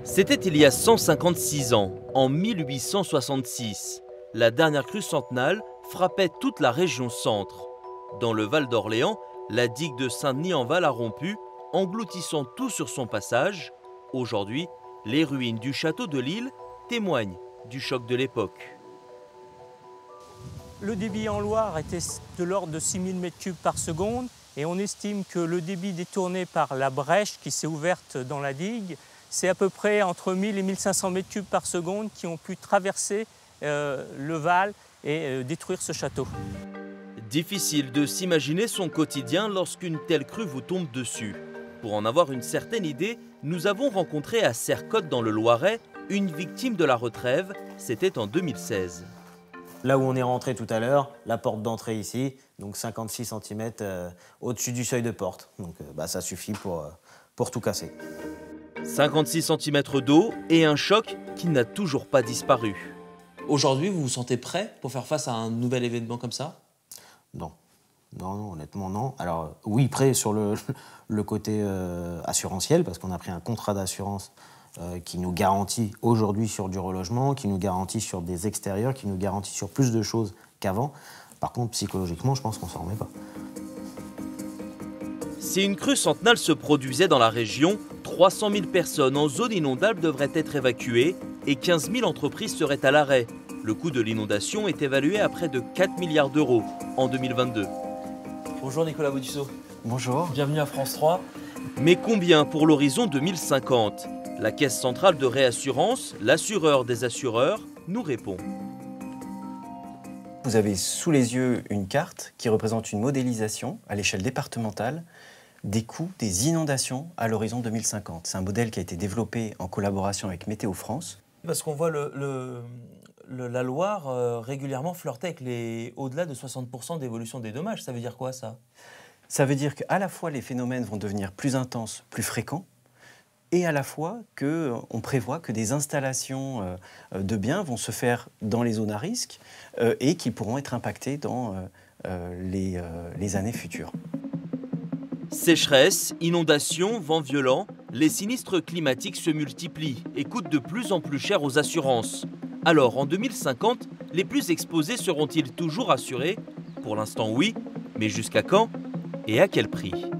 C'était il y a 156 ans, en 1866. La dernière crue centenale frappait toute la région centre. Dans le Val d'Orléans, la digue de Saint-Denis-en-Val a rompu, engloutissant tout sur son passage. Aujourd'hui, les ruines du château de Lille témoignent du choc de l'époque. Le débit en Loire était de l'ordre de 6000 m3 par seconde et on estime que le débit détourné par la brèche qui s'est ouverte dans la digue, c'est à peu près entre 1000 et 1500 m3 par seconde qui ont pu traverser le Val et détruire ce château. Difficile de s'imaginer son quotidien lorsqu'une telle crue vous tombe dessus. Pour en avoir une certaine idée, nous avons rencontré à Sercotte dans le Loiret une victime de la retrêve, c'était en 2016. Là où on est rentré tout à l'heure, la porte d'entrée ici, donc 56 cm au-dessus du seuil de porte. Donc ça suffit pour tout casser. 56 cm d'eau et un choc qui n'a toujours pas disparu. Aujourd'hui, vous vous sentez prêt pour faire face à un nouvel événement comme ça? Non. Non, honnêtement, non. Alors, oui, prêt sur le côté assurantiel, parce qu'on a pris un contrat d'assurance qui nous garantit aujourd'hui sur du relogement, qui nous garantit sur des extérieurs, qui nous garantit sur plus de choses qu'avant. Par contre, psychologiquement, je pense qu'on s'en remet pas. Si une crue centenale se produisait dans la région, 300 000 personnes en zone inondable devraient être évacuées et 15 000 entreprises seraient à l'arrêt. Le coût de l'inondation est évalué à près de 4 milliards d'euros en 2022. Bonjour Nicolas Baudusseau. Bonjour. Bienvenue à France 3. Mais combien pour l'horizon 2050? La Caisse centrale de réassurance, l'assureur des assureurs, nous répond. Vous avez sous les yeux une carte qui représente une modélisation à l'échelle départementale des coûts des inondations à l'horizon 2050. C'est un modèle qui a été développé en collaboration avec Météo France. Parce qu'on voit la Loire régulièrement flirter avec au-delà de 60% d'évolution des dommages. Ça veut dire quoi ça? Ça veut dire qu'à la fois les phénomènes vont devenir plus intenses, plus fréquents, et à la fois qu'on prévoit que des installations de biens vont se faire dans les zones à risque et qui pourront être impactées dans les années futures. Sécheresse, inondations, vents violents, les sinistres climatiques se multiplient et coûtent de plus en plus cher aux assurances. Alors, en 2050, les plus exposés seront-ils toujours assurés? Pour l'instant, oui, mais jusqu'à quand et à quel prix?